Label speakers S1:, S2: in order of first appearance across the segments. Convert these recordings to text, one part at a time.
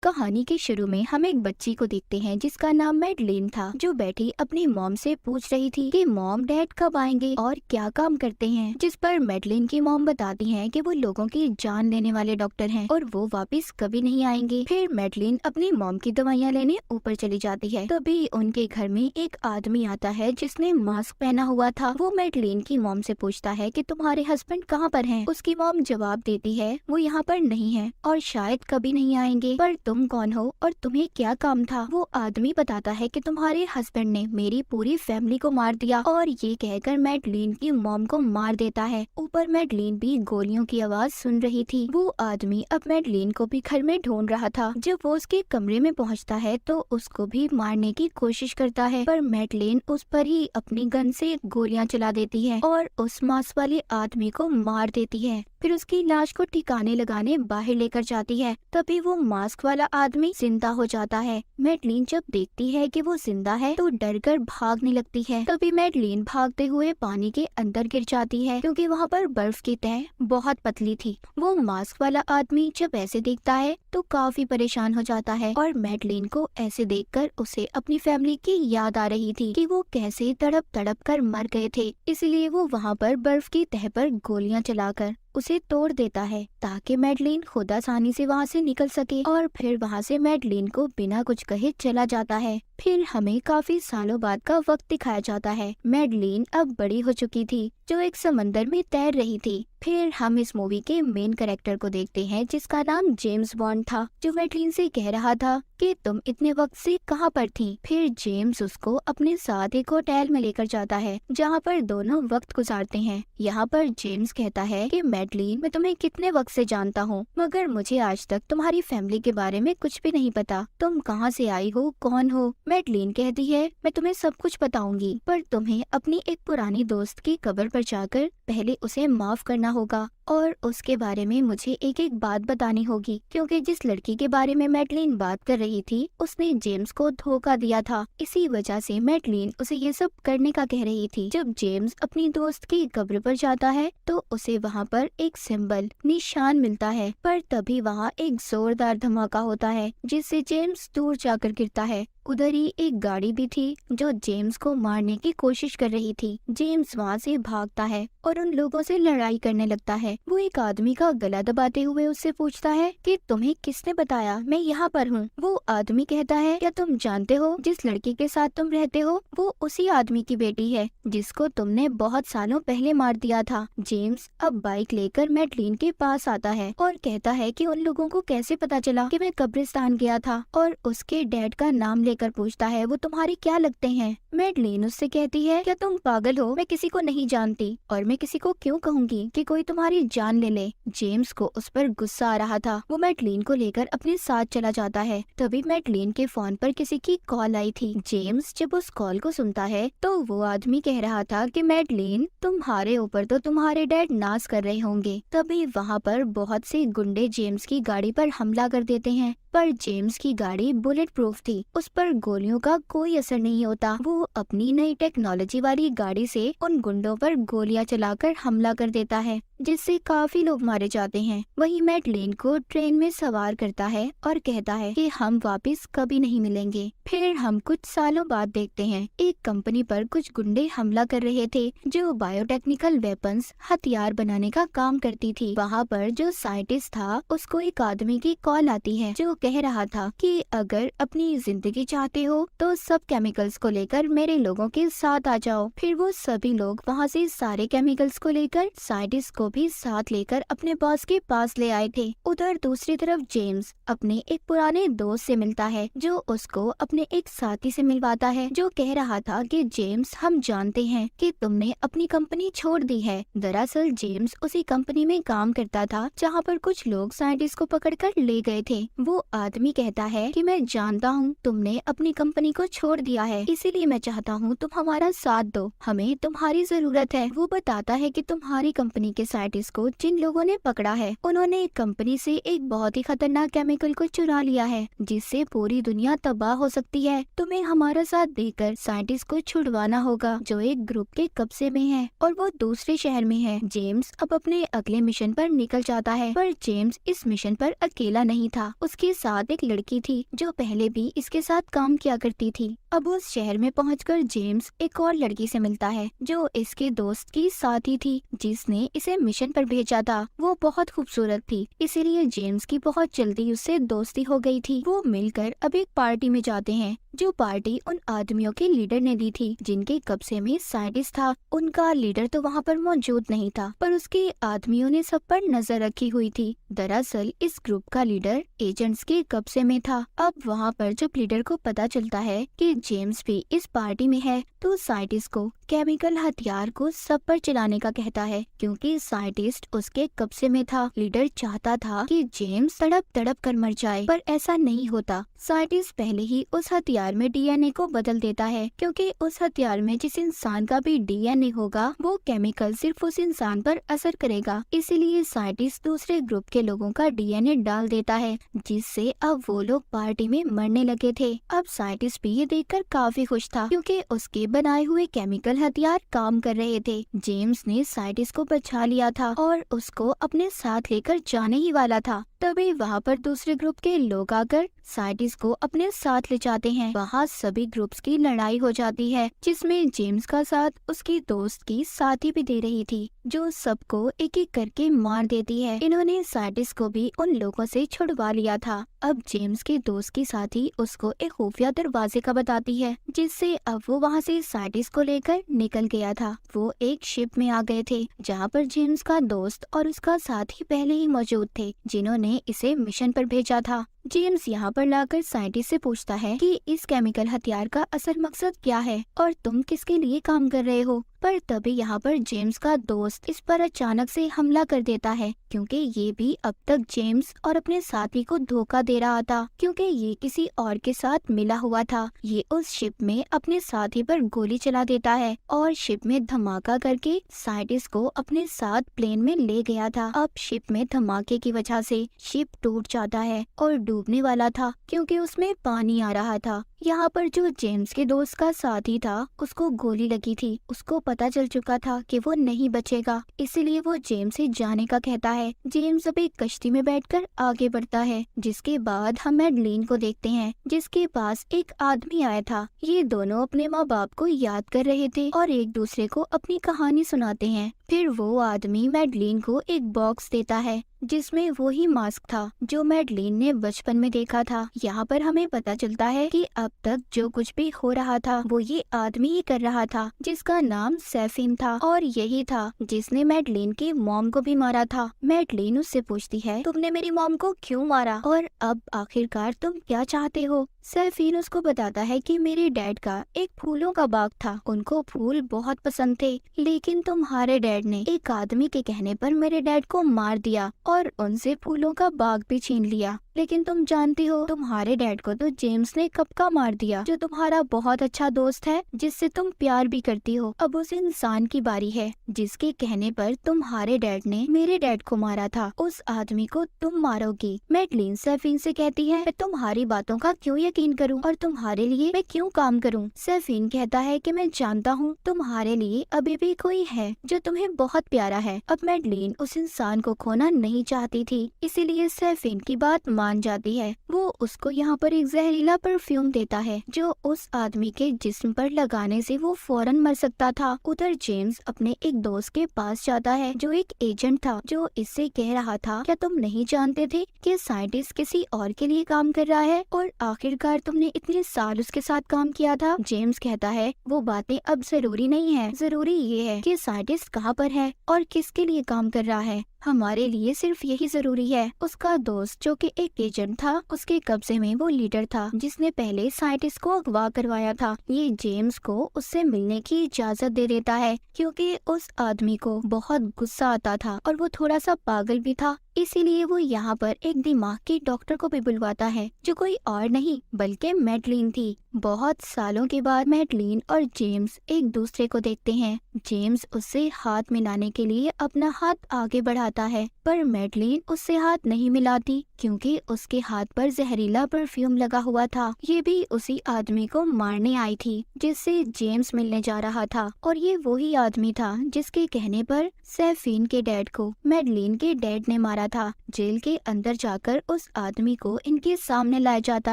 S1: कहानी के शुरू में हम एक बच्ची को देखते हैं जिसका नाम मैडलिन था, जो बैठी अपनी मॉम से पूछ रही थी कि मॉम डैड कब आएंगे और क्या काम करते हैं। जिस पर मैडलिन की मॉम बताती हैं कि वो लोगों की जान लेने वाले डॉक्टर हैं और वो वापस कभी नहीं आएंगे। फिर मैडलिन अपनी मॉम की दवाइयाँ लेने ऊपर चली जाती है। तभी उनके घर में एक आदमी आता है जिसने मास्क पहना हुआ था। वो मैडलिन की मॉम से पूछता है कि तुम्हारे हस्बैंड कहाँ पर हैं? उसकी मॉम जवाब देती है वो यहाँ पर नहीं है और शायद कभी नहीं आएंगे। पर तुम कौन हो और तुम्हें क्या काम था? वो आदमी बताता है कि तुम्हारे हस्बैंड ने मेरी पूरी फैमिली को मार दिया, और ये कहकर मैडलिन की मॉम को मार देता है। ऊपर मैडलिन भी गोलियों की आवाज सुन रही थी। वो आदमी अब मैडलिन को भी घर में ढूंढ रहा था। जब वो उसके कमरे में पहुंचता है तो उसको भी मारने की कोशिश करता है, पर मैडलिन उस पर ही अपनी गन से गोलियां चला देती है और उस मास्क वाले आदमी को मार देती है। फिर उसकी लाश को ठिकाने लगाने बाहर लेकर जाती है। तभी वो मास्क वाला आदमी जिंदा हो जाता है। मैडलिन जब देखती है कि वो जिंदा है तो डरकर भागने लगती है। तभी मैडलिन भागते हुए पानी के अंदर गिर जाती है क्योंकि वहाँ पर बर्फ की तह बहुत पतली थी। वो मास्क वाला आदमी जब ऐसे देखता है तो काफी परेशान हो जाता है और मैडलिन को ऐसे देखकर उसे अपनी फैमिली की याद आ रही थी कि वो कैसे तड़प तड़प कर मर गए थे। इसलिए वो वहाँ पर बर्फ की तह पर गोलियां चलाकर उसे तोड़ देता है ताकि मैडलिन खुद आसानी से वहाँ से निकल सके। और फिर वहाँ से मैडलिन को बिना कुछ कहे चला जाता है। फिर हमें काफी सालों बाद का वक्त दिखाया जाता है। मैडलिन अब बड़ी हो चुकी थी जो एक समंदर में तैर रही थी। फिर हम इस मूवी के मेन कैरेक्टर को देखते हैं जिसका नाम जेम्स बॉन्ड था, जो मैडलिन से कह रहा था कि तुम इतने वक्त से कहाँ पर थी। फिर जेम्स उसको अपने साथ एक होटल में लेकर जाता है जहाँ पर दोनों वक्त गुजारते हैं। यहाँ पर जेम्स कहता है कि मैडलिन, मैं तुम्हें कितने वक्त से जानता हूँ, मगर मुझे आज तक तुम्हारी फैमिली के बारे में कुछ भी नहीं पता। तुम कहाँ से आई हो, कौन हो? मैडलिन कहती है मैं तुम्हें सब कुछ बताऊंगी, पर तुम्हें अपनी एक पुरानी दोस्त की कब्र पर जाकर पहले उसे माफ करना होगा और उसके बारे में मुझे एक एक बात बतानी होगी, क्योंकि जिस लड़की के बारे में मैडलिन बात कर रही थी उसने जेम्स को धोखा दिया था। इसी वजह से मैडलिन उसे ये सब करने का कह रही थी। जब जेम्स अपनी दोस्त की कब्र पर जाता है तो उसे वहाँ पर एक सिंबल निशान मिलता है, पर तभी वहाँ एक जोरदार धमाका होता है जिससे जेम्स दूर जाकर गिरता है। उधर ही एक गाड़ी भी थी जो जेम्स को मारने की कोशिश कर रही थी। जेम्स वहाँ से भागता है और उन लोगों से लड़ाई करने लगता है। वो एक आदमी का गला दबाते हुए उससे पूछता है कि तुम्हें किसने बताया मैं यहाँ पर हूँ? वो आदमी कहता है क्या तुम जानते हो जिस लड़की के साथ तुम रहते हो वो उसी आदमी की बेटी है जिसको तुमने बहुत सालों पहले मार दिया था। जेम्स अब बाइक लेकर मैडलिन के पास आता है और कहता है कि उन लोगों को कैसे पता चला कि मैं कब्रिस्तान गया था, और उसके डैड का नाम लेकर पूछता है वो तुम्हारे क्या लगते हैं? मैडलिन उससे कहती है क्या तुम पागल हो? मैं किसी को नहीं जानती और मैं किसी को क्यों कहूँगी कि कोई तुम्हारी जान ले। जेम्स को उस पर गुस्सा आ रहा था। वो मैडलिन को लेकर अपने साथ चला जाता है। तभी मैडलिन के फोन पर किसी की कॉल आई थी। जेम्स जब उस कॉल को सुनता है तो वो आदमी कह रहा था कि मैडलिन, तुम्हारे ऊपर तो तुम्हारे डैड नाज कर रहे होंगे। तभी वहाँ पर बहुत से गुंडे जेम्स की गाड़ी पर हमला कर देते हैं, पर जेम्स की गाड़ी बुलेट प्रूफ थी, उस पर गोलियों का कोई असर नहीं होता। वो अपनी नई टेक्नोलॉजी वाली गाड़ी से उन गुंडों पर गोलियां चलाकर हमला कर देता है, जिससे काफी लोग मारे जाते हैं। वही मैडलिन को ट्रेन में सवार करता है और कहता है कि हम वापस कभी नहीं मिलेंगे। फिर हम कुछ सालों बाद देखते हैं एक कंपनी पर कुछ गुंडे हमला कर रहे थे जो बायोटेक्निकल वेपन्स हथियार बनाने का काम करती थी। वहाँ पर जो साइंटिस्ट था उसको एक आदमी की कॉल आती है जो कह रहा था कि अगर अपनी जिंदगी चाहते हो तो सब केमिकल्स को लेकर मेरे लोगों के साथ आ जाओ। फिर वो सभी लोग वहाँ से सारे केमिकल्स को लेकर साइंटिस्ट को भी साथ लेकर अपने बॉस के पास ले आए थे। उधर दूसरी तरफ जेम्स अपने एक पुराने दोस्त से मिलता है जो उसको अपने एक साथी से मिलवाता है, जो कह रहा था कि जेम्स, हम जानते हैं कि तुमने अपनी कंपनी छोड़ दी है। दरअसल जेम्स उसी कंपनी में काम करता था जहाँ पर कुछ लोग साइंटिस्ट को पकड़कर ले गए थे। वो आदमी कहता है कि मैं जानता हूँ तुमने अपनी कंपनी को छोड़ दिया है, इसीलिए मैं चाहता हूँ तुम हमारा साथ दो, हमें तुम्हारी जरूरत है। वो बताता है कि तुम्हारी कंपनी के साइंटिस्ट को जिन लोगों ने पकड़ा है उन्होंने कंपनी से एक बहुत ही खतरनाक केमिकल को चुरा लिया है जिससे पूरी दुनिया तबाह हो सकती सकती है, तुम्हें हमारा साथ देकर साइंटिस्ट को छुड़वाना होगा जो एक ग्रुप के कब्जे में है और वो दूसरे शहर में है। जेम्स अब अपने अगले मिशन पर निकल जाता है, पर जेम्स इस मिशन पर अकेला नहीं था। उसके साथ एक लड़की थी जो पहले भी इसके साथ काम किया करती थी। अब उस शहर में पहुंचकर जेम्स एक और लड़की से मिलता है जो इसके दोस्त की साथी थी जिसने इसे मिशन पर भेजा था। वो बहुत खूबसूरत थी, इसीलिए जेम्स की बहुत जल्दी उससे दोस्ती हो गई थी। वो मिलकर अब एक पार्टी में जाते हैं जो पार्टी उन आदमियों के लीडर ने दी थी जिनके कब्जे में साइंटिस्ट था। उनका लीडर तो वहाँ पर मौजूद नहीं था, पर उसके आदमियों ने सब पर नजर रखी हुई थी। दरअसल इस ग्रुप का लीडर एजेंट्स के कब्जे में था। अब वहाँ पर जब लीडर को पता चलता है कि जेम्स भी इस पार्टी में है तो साइंटिस्ट को केमिकल हथियार को सब पर चलाने का कहता है, क्योंकि साइंटिस्ट उसके कब्जे में था। लीडर चाहता था कि जेम्स तड़प तड़प कर मर जाए, पर ऐसा नहीं होता। साइंटिस्ट पहले ही उस हथियार में डीएनए को बदल देता है, क्योंकि उस हथियार में जिस इंसान का भी डीएनए होगा वो केमिकल सिर्फ उस इंसान पर असर करेगा। इसीलिए साइंटिस्ट दूसरे ग्रुप के लोगों का डीएनए डाल देता है, जिससे अब वो लोग पार्टी में मरने लगे थे। अब साइंटिस्ट भी ये देखकर काफी खुश था, क्योंकि उसके बनाए हुए केमिकल हथियार काम कर रहे थे। जेम्स ने साइंटिस्ट को बचा लिया था और उसको अपने साथ लेकर जाने ही वाला था। तभी वहाँ पर दूसरे ग्रुप के लोग आकर साइंटिस्ट को अपने साथ ले जाते हैं। वहाँ सभी ग्रुप्स की लड़ाई हो जाती है, जिसमें जेम्स का साथ उसकी दोस्त की साथी भी दे रही थी, जो सबको एक एक करके मार देती है। इन्होंने साइंटिस्ट को भी उन लोगों से छुड़वा लिया था। अब जेम्स के दोस्त की साथी उसको एक खुफिया दरवाजे का बताती है, जिससे अब वो वहाँ से साइंटिस्ट को लेकर निकल गया था। वो एक शिप में आ गए थे जहाँ पर जेम्स का दोस्त और उसका साथी पहले ही मौजूद थे, जिन्होंने इसे मिशन पर भेजा था। जेम्स यहाँ पर लाकर साइंटिस्ट से पूछता है कि इस केमिकल हथियार का असल मकसद क्या है और तुम किसके लिए काम कर रहे हो। पर तभी यहाँ पर जेम्स का दोस्त इस पर अचानक से हमला कर देता है, क्योंकि ये भी अब तक जेम्स और अपने साथी को धोखा दे रहा था, क्योंकि ये किसी और के साथ मिला हुआ था। ये उस शिप में अपने साथी पर गोली चला देता है और शिप में धमाका करके साइंटिस्ट को अपने साथ प्लेन में ले गया था। अब शिप में धमाके की वजह से शिप टूट जाता है और डूबने वाला था, क्योंकि उसमें पानी आ रहा था। यहाँ पर जो जेम्स के दोस्त का साथी था उसको गोली लगी थी। उसको पता चल चुका था कि वो नहीं बचेगा, इसीलिए वो जेम्स से जाने का कहता है। जेम्स अब एक कश्ती में बैठकर आगे बढ़ता है, जिसके बाद हम मैडलिन को देखते हैं, जिसके पास एक आदमी आया था। ये दोनों अपने माँ बाप को याद कर रहे थे और एक दूसरे को अपनी कहानी सुनाते हैं। फिर वो आदमी मैडलिन को एक बॉक्स देता है जिसमें वही मास्क था जो मैडलिन ने बचपन में देखा था। यहाँ पर हमें पता चलता है कि अब तक जो कुछ भी हो रहा था वो ये आदमी ही कर रहा था, जिसका नाम सैफिन था, और यही था जिसने मैडलिन की मॉम को भी मारा था। मैडलिन उससे पूछती है, तुमने मेरी मॉम को क्यों मारा और अब आखिरकार तुम क्या चाहते हो। सैफिन उसको बताता है कि मेरे डैड का एक फूलों का बाग था, उनको फूल बहुत पसंद थे, लेकिन तुम्हारे डैड ने एक आदमी के कहने पर मेरे डैड को मार दिया और उनसे फूलों का बाग भी छीन लिया। लेकिन तुम जानती हो तुम्हारे डैड को तो जेम्स ने कब का मार दिया, जो तुम्हारा बहुत अच्छा दोस्त है, जिससे तुम प्यार भी करती हो। अब उस इंसान की बारी है जिसके कहने पर तुम्हारे डैड ने मेरे डैड को मारा था, उस आदमी को तुम मारोगी। मैडलिन सैफिन से कहती है, मैं तुम्हारी बातों का क्यों यकीन करूं और तुम्हारे लिए मैं क्यों काम करूं। सैफिन कहता है कि मैं जानता हूं तुम्हारे लिए अभी भी कोई है जो तुम्हें बहुत प्यारा है। अब मैडलिन उस इंसान को खोना नहीं चाहती थी, इसीलिए सैफिन की बात मान जाती है। वो उसको यहाँ पर एक जहरीला परफ्यूम देता है जो उस आदमी के जिस्म पर लगाने से वो फौरन मर सकता था। उधर जेम्स अपने एक दोस्त के पास जाता है जो एक एजेंट था, जो इससे कह रहा था, क्या तुम नहीं जानते थे कि साइंटिस्ट किसी और के लिए काम कर रहा है और आखिरकार तुमने इतने साल उसके साथ काम किया था। जेम्स कहता है, वो बातें अब जरूरी नहीं है, जरूरी ये है कि साइंटिस्ट कहाँ पर है और किसके लिए काम कर रहा है। हमारे लिए सिर्फ यही जरूरी है। उसका दोस्त जो कि एक एजेंट था, उसके कब्जे में वो लीडर था जिसने पहले साइंटिस्ट को अगवा करवाया था। ये जेम्स को उससे मिलने की इजाजत दे देता है, क्योंकि उस आदमी को बहुत गुस्सा आता था और वो थोड़ा सा पागल भी था। इसीलिए वो यहाँ पर एक दिमाग के डॉक्टर को भी बुलवाता है, जो कोई और नहीं बल्कि मैडलिन थी। बहुत सालों के बाद मैडलिन और जेम्स एक दूसरे को देखते हैं। जेम्स उससे हाथ मिलाने के लिए अपना हाथ आगे बढ़ाता है, पर मैडलिन उससे हाथ नहीं मिलाती क्योंकि उसके हाथ पर जहरीला परफ्यूम लगा हुआ था। ये भी उसी आदमी को मारने आई थी जिससे जेम्स मिलने जा रहा था, और ये वही आदमी था जिसके कहने पर सैफीन के डैड को मैडलिन के डैड ने मारा था। जेल के अंदर जाकर उस आदमी को इनके सामने लाया जाता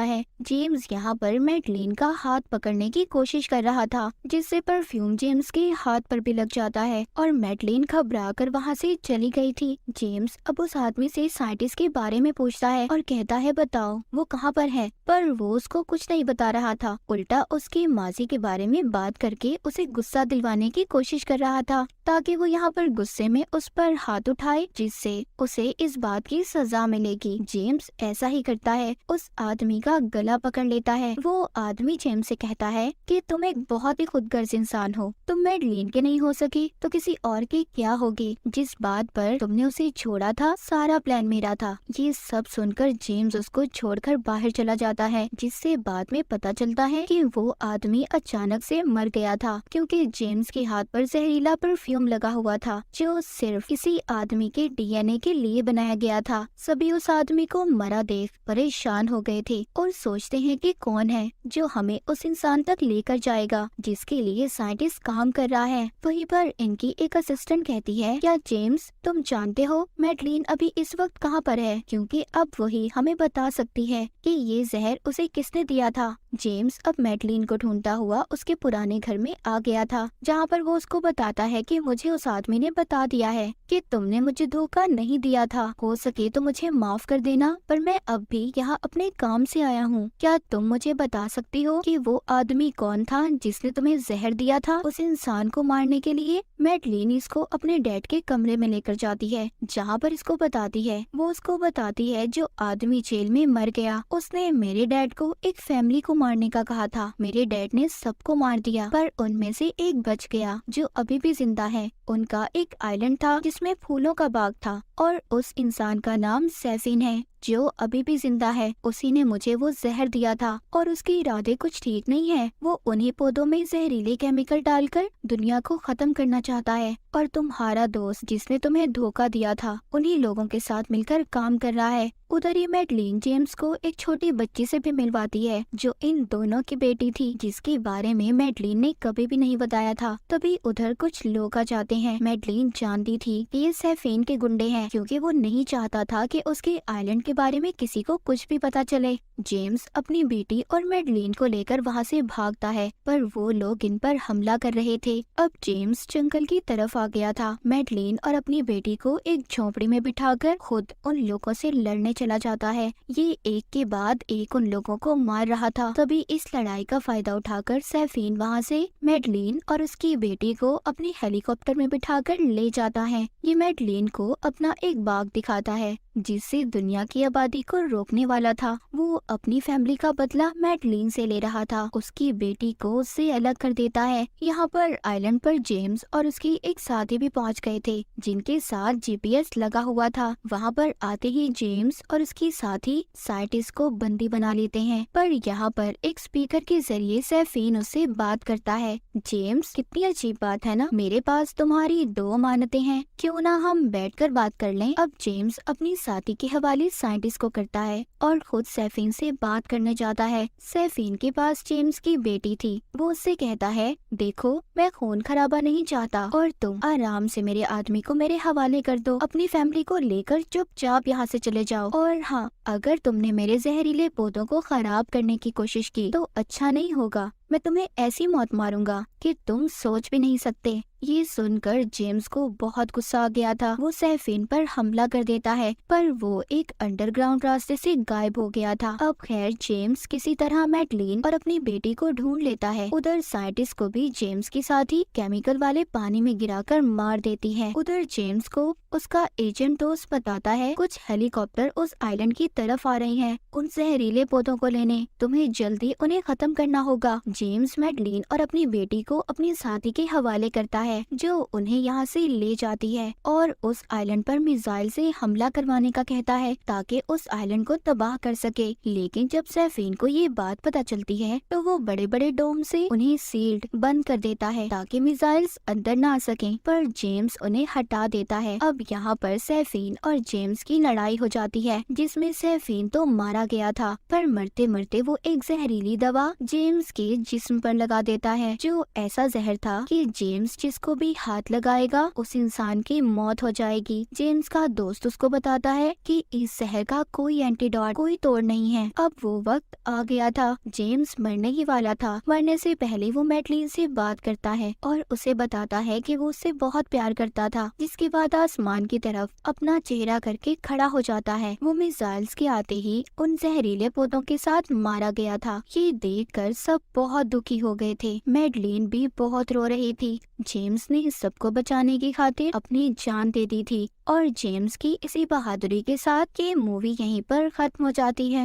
S1: है। जेम्स यहाँ पर मैडलिन का हाथ पकड़ने की कोशिश कर रहा था, जिससे परफ्यूम जेम्स के हाथ पर भी लग जाता है और मैडलिन घबरा कर वहाँ से चली गई थी। जेम्स अब उस आदमी से साइंटिस्ट के बारे में पूछता है और कहता है बताओ वो कहाँ पर है, पर वो उसको कुछ नहीं बता रहा था, उल्टा उसके माजी के बारे में बात करके उसे गुस्सा दिलवाने की कोशिश कर रहा था ताकि वो यहाँ पर गुस्से में उस पर हाथ उठाए, जिससे उसे इस बात की सजा मिलेगी। जेम्स ऐसा ही करता है, उस आदमी का गला पकड़ लेता है। वो आदमी जेम्स से कहता है कि तुम एक बहुत ही खुदगर्ज इंसान हो, तुम मैडलिन के नहीं हो सकी तो किसी और की क्या होगी। जिस बात पर तुमने उसे छोड़ा था सारा प्लान मेरा था। ये सब सुनकर जेम्स उसको छोड़कर बाहर चला जाता है, जिससे बाद में पता चलता है कि वो आदमी अचानक से मर गया था क्योंकि जेम्स के हाथ पर जहरीला परफ्यूम लगा हुआ था जो सिर्फ किसी आदमी के डीएनए के लिए बनाया गया था। सभी उस आदमी को मरा देख परेशान हो गए थे और सोचते हैं कि कौन है जो हमें उस इंसान तक लेकर जाएगा जिसके लिए साइंटिस्ट काम कर रहा है। वहीं पर इनकी एक असिस्टेंट कहती है क्या जेम्स तुम जानते हो मैडलिन अभी इस वक्त कहाँ पर है, क्योंकि अब वही हमें बता सकती है कि ये जहर उसे किसने दिया था। जेम्स अब मैडलिन को ढूंढता हुआ उसके पुराने घर में आ गया था, जहाँ पर वो उसको बताता है कि मुझे उस आदमी ने बता दिया है कि तुमने मुझे धोखा नहीं दिया था, हो सके तो मुझे माफ कर देना, पर मैं अब भी यहाँ अपने काम से आया हूँ। क्या तुम मुझे बता सकती हो कि वो आदमी कौन था जिसने तुम्हें जहर दिया था उस इंसान को मारने के लिए। मैडलिन इसको अपने डैड के कमरे में लेकर जाती है, जहाँ पर इसको बताती है, वो उसको बताती है जो आदमी जेल में मर गया उसने मेरे डैड को एक फैमिली को मारने का कहा था। मेरे डैड ने सबको मार दिया पर उनमें से एक बच गया जो अभी भी जिंदा है। उनका एक आइलैंड था जिसमें फूलों का बाग था और उस इंसान का नाम सैफीन है जो अभी भी जिंदा है। उसी ने मुझे वो जहर दिया था और उसके इरादे कुछ ठीक नहीं है। वो उन्हीं पौधों में जहरीले केमिकल डालकर दुनिया को खत्म करना चाहता है और तुम्हारा दोस्त जिसने तुम्हें धोखा दिया था उन्हीं लोगों के साथ मिलकर काम कर रहा है। उधर ही मैडलिन जेम्स को एक छोटी बच्ची से भी मिलवाती है जो इन दोनों की बेटी थी, जिसके बारे में मैडलिन ने कभी भी नहीं बताया था। तभी उधर कुछ लोग आ जाते हैं। मैडलिन जानती थी कि ये सैफीन के गुंडे हैं क्योंकि वो नहीं चाहता था कि उसके आइलैंड के बारे में किसी को कुछ भी पता चले। जेम्स अपनी बेटी और मैडलिन को लेकर वहाँ से भागता है पर वो लोग इन पर हमला कर रहे थे। अब जेम्स जंगल की तरफ आ गया था। मैडलिन और अपनी बेटी को एक झोपड़ी में बिठाकर खुद उन लोगों से लड़ने चला जाता है। ये एक के बाद एक उन लोगों को मार रहा था। तभी इस लड़ाई का फायदा उठाकर सैफीन वहाँ से मैडलिन और उसकी बेटी को अपने हेलीकॉप्टर में बिठाकर ले जाता है। ये मैडलिन को अपना एक बाग दिखाता है जिससे दुनिया की आबादी को रोकने वाला था। वो अपनी फैमिली का बदला मैडलिन से ले रहा था। उसकी बेटी को उससे अलग कर देता है। यहाँ पर आइलैंड पर जेम्स और उसकी एक साथी भी पहुँच गए थे जिनके साथ जीपीएस लगा हुआ था। वहाँ पर आते ही जेम्स और उसकी साथी साइंटिस्ट को बंदी बना लेते हैं, पर यहाँ पर एक स्पीकर के जरिए सैफीन उससे बात करता है। जेम्स कितनी अजीब बात है ना, मेरे पास तुम्हारी 2 अमानतें हैं, क्यों ना हम बैठकर बात कर लें। अब जेम्स अपनी साथी के हवाले साइंटिस्ट को करता है और खुद सैफीन से बात करने जाता है। सैफीन के पास जेम्स की बेटी थी। वो उससे कहता है देखो मैं खून खराबा नहीं चाहता और तुम आराम से मेरे आदमी को मेरे हवाले कर दो। अपनी फैमिली को लेकर चुपचाप यहाँ से चले जाओ। और हाँ, अगर तुमने मेरे जहरीले पौधों को खराब करने की कोशिश की तो अच्छा नहीं होगा। मैं तुम्हें ऐसी मौत मारूंगा कि तुम सोच भी नहीं सकते। ये सुनकर जेम्स को बहुत गुस्सा आ गया था। वो सैफीन पर हमला कर देता है पर वो एक अंडरग्राउंड रास्ते से गायब हो गया था। अब खैर जेम्स किसी तरह मैडलिन और अपनी बेटी को ढूंढ लेता है। उधर साइंटिस्ट को भी जेम्स के साथ ही केमिकल वाले पानी में गिराकर मार देती है। उधर जेम्स को उसका एजेंट दोस्त बताता है कुछ हेलीकॉप्टर उस आइलैंड की तरफ आ रहे हैं उन जहरीले पौधों को लेने। तुम्हें जल्दी उन्हें खत्म करना होगा। जेम्स मैडलिन और अपनी बेटी को अपनी साथी के हवाले करता है जो उन्हें यहाँ से ले जाती है और उस आइलैंड पर मिसाइल से हमला करवाने का कहता है ताकि उस आइलैंड को तबाह कर सके। लेकिन जब सैफीन को ये बात पता चलती है तो वो बड़े बड़े डोम से उन्हें सील्ड बंद कर देता है ताकि मिसाइल्स अंदर ना आ सकें, पर जेम्स उन्हें हटा देता है। अब यहाँ पर सैफीन और जेम्स की लड़ाई हो जाती है जिसमें सैफीन तो मारा गया था, पर मरते मरते वो एक जहरीली दवा जेम्स के जिस्म पर लगा देता है जो ऐसा जहर था कि जेम्स जिसको भी हाथ लगाएगा उस इंसान की मौत हो जाएगी। जेम्स का दोस्त उसको बताता है कि इस जहर का कोई एंटीडोट, कोई तोड़ नहीं है। अब वो वक्त आ गया था, जेम्स मरने ही वाला था। मरने से पहले वो मैडलिन से बात करता है और उसे बताता है कि वो उससे बहुत प्यार करता था, जिसके बाद आसमान की तरफ अपना चेहरा करके खड़ा हो जाता है। वो मिसाइल्स के आते ही उन जहरीले पौधों के साथ मारा गया था। ये देखकर सब बहुत दुखी हो गए थे। मैडलिन भी बहुत रो रही थी। जेम्स ने इस सबको बचाने की खातिर अपनी जान दे दी थी और जेम्स की इसी बहादुरी के साथ ये मूवी यहीं पर खत्म हो जाती है।